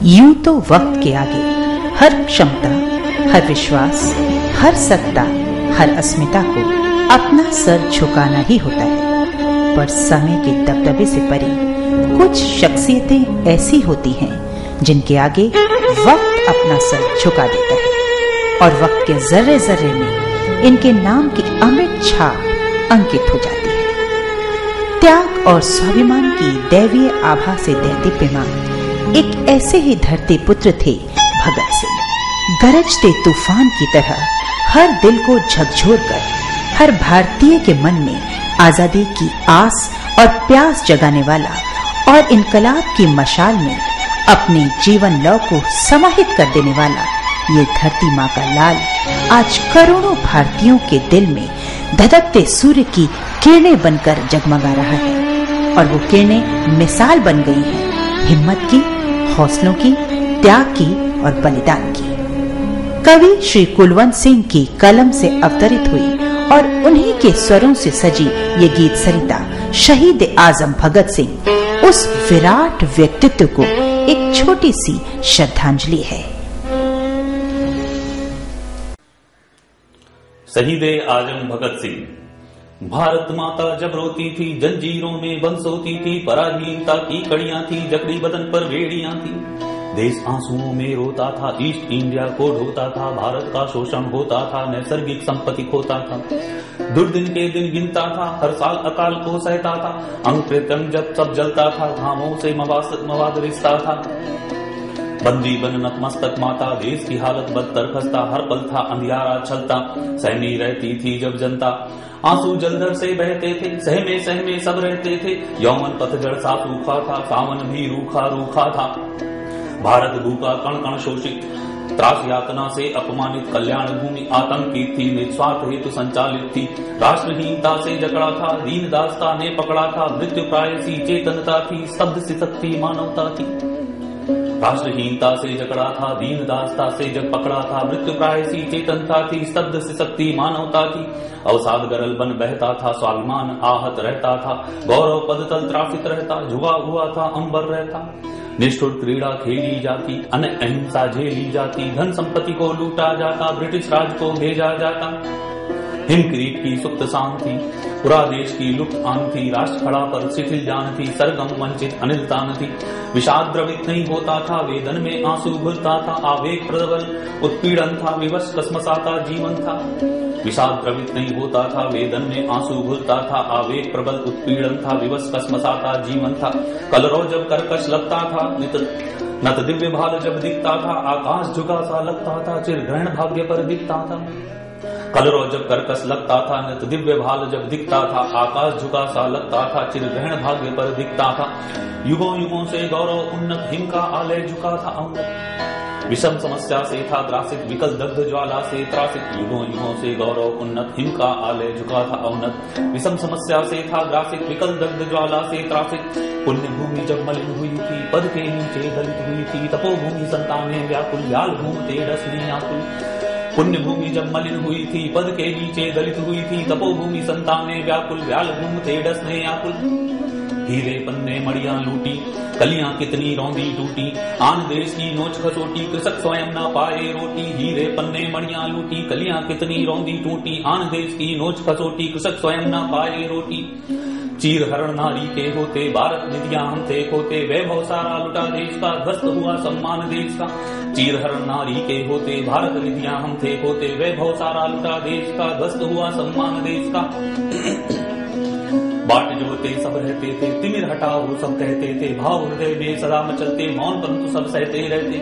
यूं तो वक्त के आगे हर क्षमता, हर विश्वास, हर सत्ता, हर अस्मिता को अपना सर झुकाना ही होता है। पर समय के दबदबे से परे कुछ शख्सियतें ऐसी होती हैं जिनके आगे वक्त अपना सर झुका देता है और वक्त के जर्रे जर्रे में इनके नाम की अमिट छाप अंकित हो जाती है। त्याग और स्वाभिमान की दैवीय आभा से दैदीप्यमान एक ऐसे ही धरती पुत्र थे भगत सिंह। गरजते तूफान की तरह हर दिल को झकझोर कर हर भारतीय के मन में आजादी की आस और प्यास जगाने वाला और इनकलाब की मशाल में अपने जीवन लौ को समाहित कर देने वाला ये धरती माँ का लाल आज करोड़ों भारतीयों के दिल में धधकते सूर्य की किरणें बनकर जगमगा रहा है। और वो किरणें मिसाल बन गई हैं हिम्मत की, हौसलों की, त्याग की और बलिदान की। कवि श्री कुलवंत सिंह की कलम से अवतरित हुई और उन्हीं के स्वरों से सजी ये गीत सरिता शहीद आजम भगत सिंह उस विराट व्यक्तित्व को एक छोटी सी श्रद्धांजलि है। शहीद आजम भगत सिंह। भारत माता जब रोती थी जंजीरों में बंद सोती थी, पराधीनता की कड़ियां थी, जकड़ी बदन पर बेड़ियां थी। देश आंसुओं में रोता था, ईस्ट इंडिया को ढोता था, भारत का शोषण होता था, नैसर्गिक संपत्ति खोता था, दुर्दिन के दिन गिनता था, हर साल अकाल को सहता था, अंग प्रत्यंग जब सब जलता था, घामों से मवाद रिश्ता था। बंदी बन नतमस्तक माता, देश की हालत बदतर खस्ता, हर पल था अंधियारा छलता, सहमी रहती थी जब जनता, आंसू जलधर से बहते थे, सहमे सब रहते थे, यौवन पतझड़ सा सूखा था, सावन भी रूखा रूखा था। भारत भूखा कण कण शोषित, त्रास यातना से अपमानित, कल्याण भूमि आतंकित थी, निस्वार्थ हेतु संचालित थी, राष्ट्रहीनता से जकड़ा था, दीन दास्ता ने पकड़ा था, मृत्यु प्रायसी चेतनता थी, स्तब्ध सी सकती मानवता थी। राष्ट्रहीनता से जकड़ा था, दीन दास्ता से जग पकड़ा था, मृत्यु प्रायसी चेतनता थी, स्तब्ध सी सकती मानवता थी। अवसाद गरल बन बहता था, स्वाभिमान आहत रहता था, गौरव पद तल त्रासित रहता, झुका हुआ था अंबर रहता। निष्ठुर क्रीड़ा खेली जाती, अहिंसा झेली जाती, धन संपत्ति को लूटा जाता, ब्रिटिश राज को भेजा जाता। हिमक्रीट की सुप्त शान थी, पूरा देश की लुप्त आन थी, राष्ट्र खड़ा पर शिथिल जान थी, सरगम वंचित अनिल तान थी। विषाद द्रवित नहीं होता था, वेदन में आंसू घुलता था, आवेग प्रबल उत्पीड़न था, विवश कसमसाता जीवन था। विषाद द्रवित नहीं होता था, वेदन में आंसू घुलता था, आवेग प्रबल उत्पीड़न था, विवश कसमसाता जीवन था। कलरव जब कर्कश लगता था, नत दिव्य भाल जब दिखता था, आकाश झुका सा लगता था, चिर ग्रहण भाग्य पर दिखता था। कलरव जब कर्कश लगता था, नत दिव्य भाल जब दिखता था, आकाश झुका सा लगता था, चिर ग्रहण भाग्य पर दिखता था। युगों युगों से गौरव उन्नत, हिम का आलय झुका था अवनत, विषम समस्या से था ग्रासित, विकल दग्ध ज्वाला से त्रासित। युगों युगों से गौरव उन्नत, हिम का आलय झुका था अवनत, विषम समस्या से था ग्रासित, विकल दग्ध ज्वाला से त्रासित। पुण्य भूमि जब मलिन हुई थी, पद के नीचे दलित हुई थी, तपोभूमि संतानें व्याकुल, याल घूमते रसने आकुल। पुण्य भूमि जब मलिन हुई थी, पद के नीचे दलित हुई थी, तपोभूमि संतानें व्याकुल, व्याल घूमते डसने आकुल। हीरे पन्ने मड़ियां लूटी, कलियां कितनी रौंदी टूटी, आन देश की नोच खसोटी, कृषक स्वयं न पाए रोटी। हीरे पन्ने मड़ियां लूटी, कलियां कितनी रौंदी टूटी, आन देश की नोच खसोटी, कृषक स्वयं न पाए रोटी। चीर हरण नारी के होते, भारत निधियां हम थे खोते, वैभव सारा लुटा देश का, ध्वस्त हुआ सम्मान देश का। चीर हरण नारी के होते, भारत निधियां हम थे खोते, वैभव सारा लुटा देश का, ध्वस्त हुआ सम्मान देश का। बाट जोते सब रहते थे, तिमिर हटाओ सब कहते थे, भाव हृदय में सदा मचलते, मौन परंतु सब सहते रहते।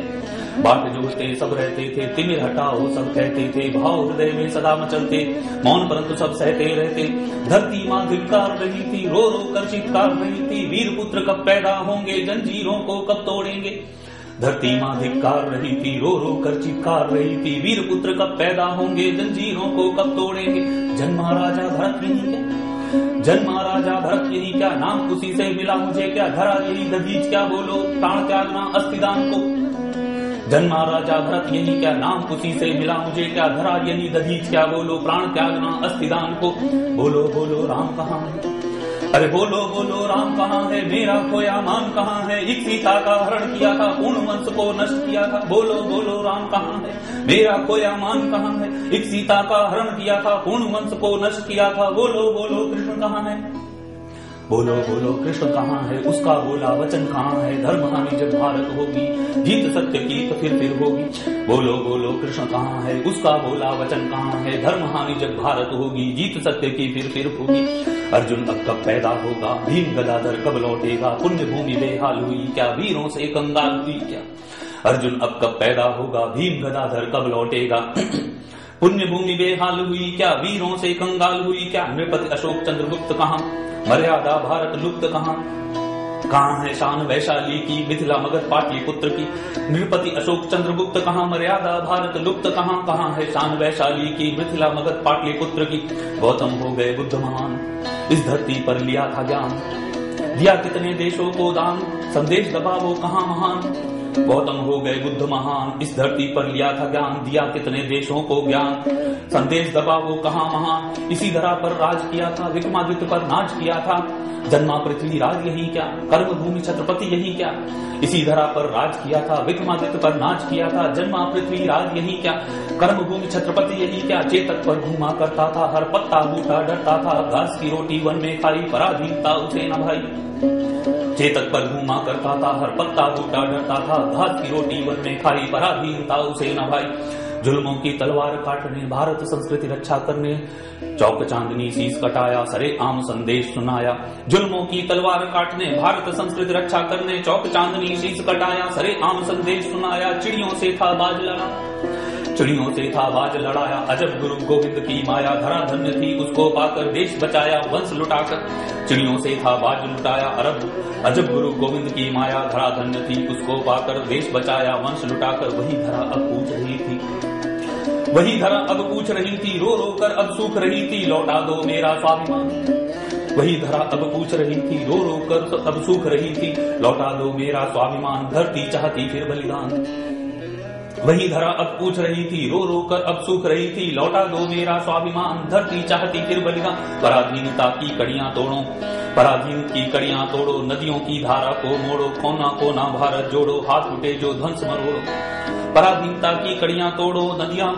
बाट जोते सब रहते थे, तिमिर हटाओ सब कहते थे, भाव हृदय में सदा मचलते, मौन परंतु सब सहते रहते। धरती माँ धिक्कार रही थी, रो रो कर चित्कार रही थी, वीर पुत्र कब पैदा होंगे, जंजीरों को कब तोड़ेंगे। धरती माँ धिक्कार रही थी, रो रो कर चित्कार रही थी, वीर पुत्र कब पैदा होंगे, जंजीरों को कब तोड़ेंगे। जन्मा राजा भरत यही क्या, जन्मा राजा भरत यही क्या, नाम खुशी से मिला मुझे क्या, धरा यही दधीच क्या, बोलो प्राण त्यागना अस्थिदान को। जन्मा राजा भरत यही क्या, नाम खुशी से मिला मुझे क्या, धरा यही दधीच क्या, बोलो प्राण त्यागना अस्थिदान को। बोलो बोलो राम कहाँ है, अरे बोलो बोलो राम कहाँ है, मेरा खोया मान कहाँ है, एक सीता का हरण किया था, पूर्ण वंश को नष्ट किया था। बोलो बोलो राम कहाँ है, मेरा खोया मान कहाँ है, एक सीता का हरण किया था, पूर्ण वंश को नष्ट किया था। बोलो बोलो कृष्ण कहाँ है, बोलो बोलो कृष्ण कहाँ है, उसका बोला वचन कहाँ है, धर्म हानि जब भारत होगी, जीत सत्य की तो फिर होगी। बोलो बोलो कृष्ण कहाँ है, उसका बोला वचन कहाँ है, धर्म हानि जब भारत होगी, जीत सत्य की फिर होगी। अर्जुन अब कब पैदा होगा, भीम गदाधर कब लौटेगा, पुण्य भूमि बेहाल हुई क्या, वीरों से कंगाल हुई क्या। अर्जुन अब कब पैदा होगा, भीम गदाधर कब लौटेगा, पुण्य भूमि बेहाल हुई क्या, वीरों से कंगाल हुई क्या। नृपति अशोक चंद्रगुप्त कहाँ, मर्यादा भारत लुप्त कहाँ, कहाँ है शान वैशाली की, मिथिला मगध पाटलिपुत्र की। नृपति अशोक चंद्रगुप्त कहाँ, मर्यादा भारत लुप्त कहाँ, कहाँ है शान वैशाली की, मिथिला मगध पाटलिपुत्र की। गौतम हो गए बुद्ध महान, इस धरती पर लिया था ज्ञान, दिया कितने देशों को दान, संदेश दबा वो कहाँ महान। गौतम हो गए बुद्ध महान, इस धरती पर लिया था ज्ञान, दिया कितने देशों को ज्ञान, संदेश दबा वो कहाँ महान। इसी धरा पर राज किया था, विक्रमादित्य पर नाच किया था, जन्मा पृथ्वी राज यही क्या, कर्म भूमि छत्रपति यही क्या। इसी धरा पर राज किया था, विक्रमादित्य पर नाच किया था, जन्मा पृथ्वी राज यही क्या, कर्म भूमि छत्रपति यही क्या। चेतक पर घूमा करता था, हर पत्ता बूटा डरता था, घास की रोटी वन में खाई, पराधीनता उसे न भाई। चेतक पर घूमा करता था, हर पत्ता बूटा डरता था, घास की रोटी वन में खाई, पराधीनता उसे न भाई। जुल्मों की तलवार काटने, भारत संस्कृति रक्षा करने, चौक चांदनी शीश कटाया, सरे आम संदेश सुनाया। जुल्मों की तलवार काटने, भारत संस्कृति रक्षा करने, चौक चांदनी शीश कटाया, सरे आम संदेश सुनाया। चिड़ियों से था बाज लड़ा, चिड़ियों से था बाज लड़ाया, अजब गुरु गोविंद की माया, धरा धन्य थी उसको पाकर, देश बचाया वंश लुटाकर। चिड़ियों से था बाज लुटाया, अजब गुरु गोविंद की माया, धरा धन्य थी उसको पाकर, देश बचाया वंश लुटाकर। वही धरा अब पूछ रही थी, वही धरा अब पूछ रही थी, रो रो कर अब सूख रही थी, लौटा दो मेरा स्वाभिमान। वही धरा अब पूछ रही थी, रो रो कर अब सूख रही थी, लौटा दो मेरा स्वाभिमान। धरती चाहती फिर बलिदान, वही धरा अब पूछ रही थी, रो रो कर अब सूख रही थी, लौटा दो मेरा स्वाभिमान। धरती चाहती फिर बलिदान। पराधीनता की कड़ियां तोड़ो, पराधीन की कड़ियां तोड़ो, नदियों की धारा को मोड़ो, कोना कोना भारत जोड़ो, हाथ उठे जो ध्वंस मरोड़ो। पराधीनता की कड़ियां तोड़ो, नदियां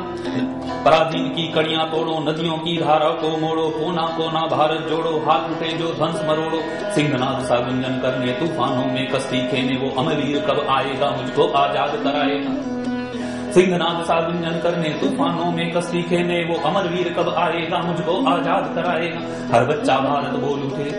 पराधीन की कड़ियां तोड़ो, नदियों की धारा को मोड़ो, कोना कोना भारत जोड़ो, हाथ उठे जो ध्वंस मरोड़ो। सिंहनाद सा गुंजन करने, तूफानों में कश्ती खेने, वो अमरवीर कब आएगा, मुझको आजाद कराएगा। सिंहनाद सा गुंजन करने, तूफानों में कश्ती खेने, वो अमरवीर कब आएगा, मुझको आजाद कराएगा। हर बच्चा भारत बोल उठे,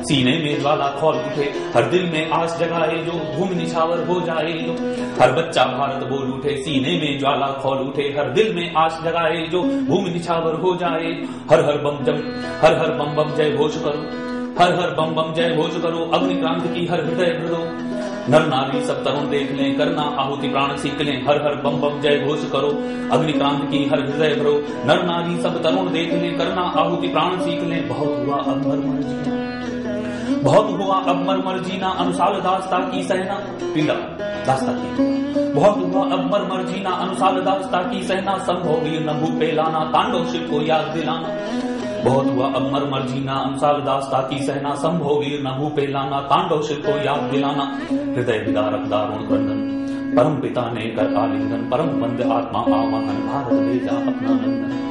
सीने में ज्वाला खौल उठे, हर दिल में आस जगाए जो, भूमि निछावर हो जाए जो। हर बच्चा भारत बोल उठे, सीने में ज्वाला खौल उठे, हर दिल में आस जगाए जो, भूमि निछावर हो जाए। हर हर बम बम जय घोष करो, हर हर बम बम जय घोष करो, अग्नि क्रांति की हर हृदय भरो। नर नारी सब तरुण देख लें, करना आहुति प्राण सीख लें, हर हर बम बम जय घोष करो, अग्नि क्रांति की हर हृदय भरो। नर नारी सब तरुण देख लें, करना आहुति प्राण सीख लें। बहुत हुआ अब मर जीना, बहुत हुआ अब मर जीना, अनुसाल दास्ता की सहना पीड़ा दास्ता की। बहुत हुआ अब मर जीना, अनुसाल दास्ता की सहना, संभव वीर न भूपे लाना, तांडव शिव को याद दिलाना। बहुत हुआ अब मर जीना, अनुसाल दास्ता की सहना, संभव वीर न भूपे लाना, तांडव शिव को याद दिलाना। हृदय विदारक दारुण क्रंदन, परम पिता ने कर आलिंगन, परम वंद्य आत्मा आवाहन, भारत भेजा अपना नंदन।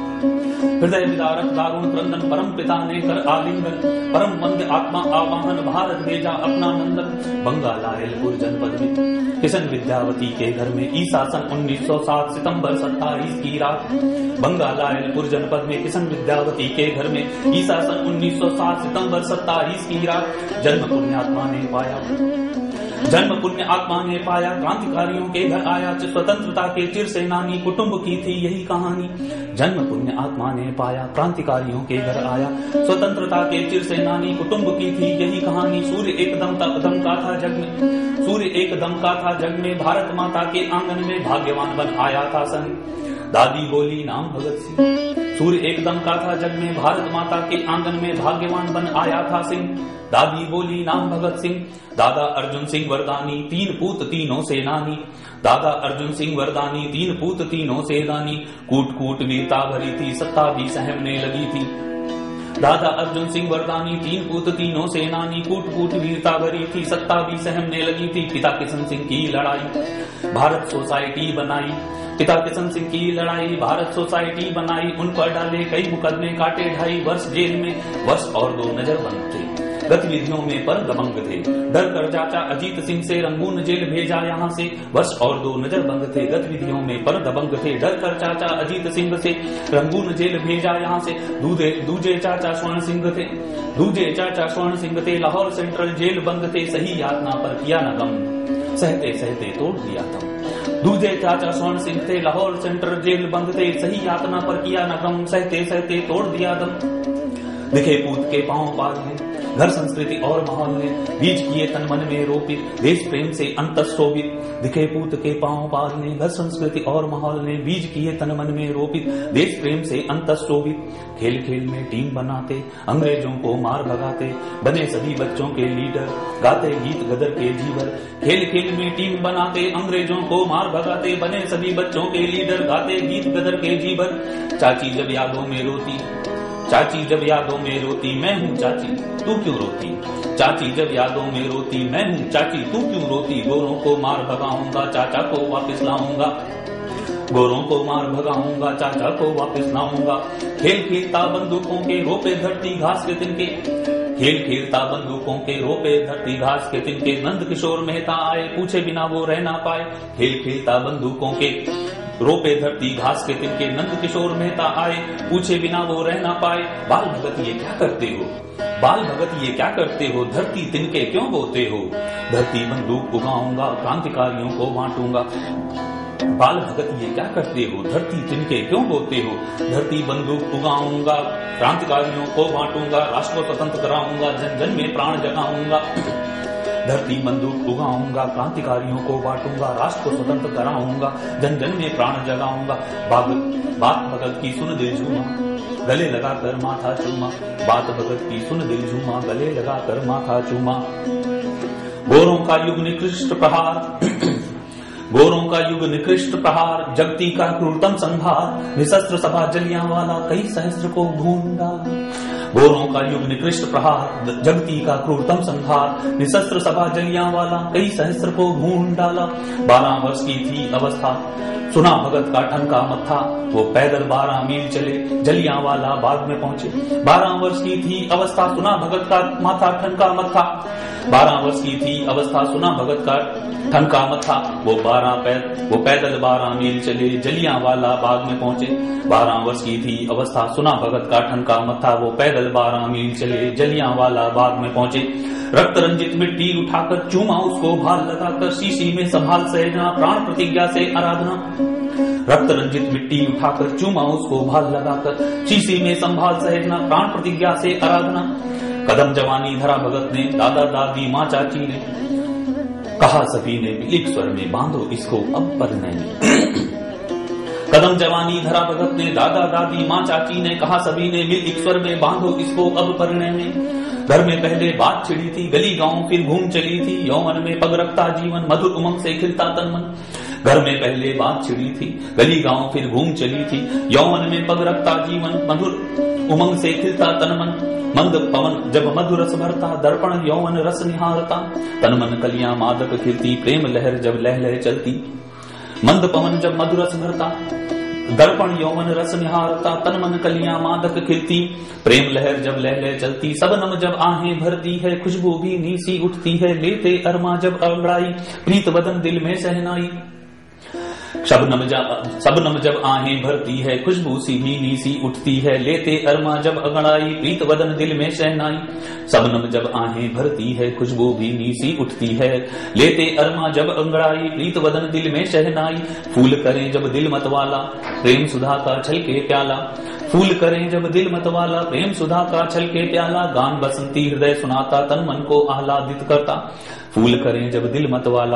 हृदय विदारक दारुण क्रंदन, परम पिता ने कर आलिंगन, परम वंद्य आत्मा आवाहन, भारत भेजा अपना नंदन। बंगालायलपुर जनपद में किशन विद्यावती के घर में ईसा सन 1907 सितंबर 27 की रात। बंगालायलपुर जनपद में किशन विद्यावती के घर में ईसा सन 1907 सितंबर 27 की रात। जन्म पुण्यात्मा ने पाया, जन्म पुण्य आत्मा ने पाया, क्रांतिकारियों के घर आया, स्वतंत्रता के चिर सेनानी, कुटुंब की थी यही कहानी। जन्म पुण्य आत्मा ने पाया, क्रांतिकारियों के घर आया, स्वतंत्रता के चिर सेनानी, कुटुंब की थी यही कहानी। सूर्य एकदम दमका था जग में, सूर्य एकदम का था जग में, भारत माता के आंगन में भाग्यवान बन आया था संग। दादी बोली नाम भगत सिंह, सूर्य एकदम का था जग में, भारत माता के आंगन में भाग्यवान बन आया था सिंह। दादी बोली नाम भगत सिंह, दादा अर्जुन सिंह वरदानी, 3 पूत तीनों सेनानी। दादा अर्जुन सिंह वरदानी, 3 पूत तीनों सेनानी, कूट कूट वीरता भरी थी, सत्ता भी सहमने लगी थी। दादा अर्जुन सिंह वरदानी, 3 पूत 3 सेनानी, कूट कूट वीरता भरी थी, सत्ता भी सहमने लगी थी। पिता किशन सिंह की लड़ाई भारत सोसाइटी बनाई, पिता किशन सिंह की लड़ाई भारत सोसाइटी बनाई। उन पर डाले कई मुकदमे, काटे 2.5 वर्ष जेल में, वर्ष और 2 नजरबंद थे। गतिविधियों में पर दबंग थे, डर कर चाचा अजीत सिंह से रंगून जेल भेजा यहाँ से, वर्ष और 2 नजरबंद थे। गतिविधियों में पर दबंग थे, डर कर चाचा अजीत सिंह से रंगून जेल भेजा यहाँ से। दूजे चाचा स्वर्ण सिंह थे, दूजे चाचा स्वर्ण सिंह थे, लाहौर सेंट्रल जेल बंद थे। सही यातना पर किया न गम, सहते सहते तोड़ दिया दम। दूजे चाचा स्वर्ण सिंह थे, लाहौर सेंट्रल जेल बंद थे। सही यातना पर किया न गम, सहते सहते तोड़ दिया दम। दिखे पूत के पांव पालने, घर संस्कृति और माहौल ने बीज किए तन मन में रोपित, देश प्रेम से अंतशोभित। दिखे पूत के पांव पालने, घर संस्कृति और माहौल ने बीज किए तन मन में रोपित, देश प्रेम से अंतशोभित। खेल खेल में टीम बनाते, अंग्रेजों को मार भगाते, बने सभी बच्चों के लीडर, गाते गीत गदर के जीवर। खेल खेल में टीम बनाते, अंग्रेजों को मार भगाते, बने सभी बच्चों के लीडर, गाते गीत गदर के जीवर। चाची जब यादों में रोती, चाची जब यादों में रोती, मैं हूँ चाची तू क्यों रोती। चाची जब यादों में रोती, मैं हूँ चाची तू क्यों रोती। गोरों को मार भगाऊंगा, चाचा को वापस लाऊंगा, गोरों को मार भगाऊंगा, चाचा को वापस लाऊंगा। खेल खेलता बंदूकों के रोपे धरती घास के तिनके, खेल खेलता बंदूकों के रोपे धरती घास के तिनके। नंद किशोर मेहता आए, पूछे बिना वो रह ना पाए। खेल खेलता बंदूकों के रोपे धरती घास के तिनके, नंद किशोर मेहता आए, पूछे बिना वो रह ना पाए। बाल भगत ये क्या करते हो, बाल भगत ये क्या करते हो, धरती तिनके क्यों बोते हो। धरती बंदूक उगाऊंगा, क्रांतिकारियों को बांटूंगा। बाल भगत ये क्या करते हो, धरती तिनके क्यों बोते हो। धरती बंदूक उगाऊंगा, क्रांतिकारियों को बांटूंगा, राष्ट्र को स्वतंत्र कराऊंगा, जन जन में प्राण जगाऊंगा। धरती बंदूक उगाऊंगा, क्रांतिकारियों को बांटूंगा, राष्ट्र को स्वतंत्र कराऊंगा, जन जन में प्राण जगाऊंगा। बात भगत की सुन दिल झूमा, गले लगाकर माथा चूमा। बात भगत की सुन दिल झूमा, गले लगाकर माथा चूमा। गोरों का युग निकृष्ट प्रहार, गोरों का युग निकृष्ट प्रहार, जगती का क्रूरतम संहार। निशस्त्र सभा जलियांवाला, कई सहस्त्र को भून डाला। गोरों का युग निकृष्ट प्रहार, जगती का क्रूरतम संहार। निशस्त्र सभा जलियांवाला, कई सहस्त्र को भून डाला। 12 वर्ष की थी अवस्था, सुना भगत का ठनका मत्था। वो पैदल 12 मील चले, जलियांवाला बाग में पहुंचे। 12 वर्ष की थी अवस्था, सुना भगत का माथा ठनका मत्था। 12 वर्ष की थी अवस्था, सुना भगत का ठनका मत्था। वो पैदल 12 मील चले, जलियांवाला बाग में पहुंचे। 12 वर्ष की थी अवस्था, सुना भगत का ठनका मत्था। वो पैदल 12 मील चले, जलियांवाला बाग में पहुंचे। रक्त रंजित मिट्टी उठाकर चूमा उसको भाल लगाकर, शीशी में संभाल सहजना, प्राण प्रतिज्ञा से आराधना। रक्त रंजित मिट्टी उठाकर चूमा उसको भाल लगाकर, शीशी में संभाल सहजना, प्राण प्रतिज्ञा से आराधना। कदम जवानी धरा भगत ने, दादा दादी माँ चाची ने, कहा सभी ने मिलिक स्वर में, बांधो इसको अब परिणय में। कदम जवानी धरा भगत ने, दादा दादी माँ चाची ने, कहा सभी ने मिल एक स्वर में, बांधो इसको अब परिणय में। घर में पहले बात छिड़ी थी, गली गांव फिर घूम चली थी, यौवन में पग रखता जीवन, मधुर उमंग से खिलता तन मन। घर में पहले बात छिड़ी थी, गली गांव फिर घूम चली थी, यौवन में पग रखता जीवन, मधुर उमंग से खिलता तन मन। मंद पवन जब मधुर रस भरता, दर्पण यौवन रस निहारता, तन मन कलियां मादक खिलती, प्रेम लहर जब लह लह चलती। मंद पवन जब मधुर रस भरता, दर्पण यौवन रस निहारता, तन मन कलियां मादक खिलती, प्रेम लहर जब लह लह चलती। सबनम जब आहें भरती है, खुशबू भी नीसी उठती है, लेते अरमा जब अंगड़ाई, प्रीत बदन दिल में सहनाई। सबनम जब आहें भरती है, खुशबू सी भी नीसी उठती है, लेते अरमा जब अंगड़ाई, प्रीत बदन दिल में सहनाई। सबनम जब आहें भरती है, खुशबू भी नीसी उठती है, लेते अरमा जब अंगड़ाई, प्रीत बदन दिल में सहनाई। फूल करें जब दिल मतवाला, प्रेम सुधा का छलके प्याला। फूल करें जब दिल मतवाला, प्रेम सुधा का छलके प्याला। गान बसंती हृदय सुनाता, तन मन को आह्लादित करता। फूल करें जब दिल मतवाला।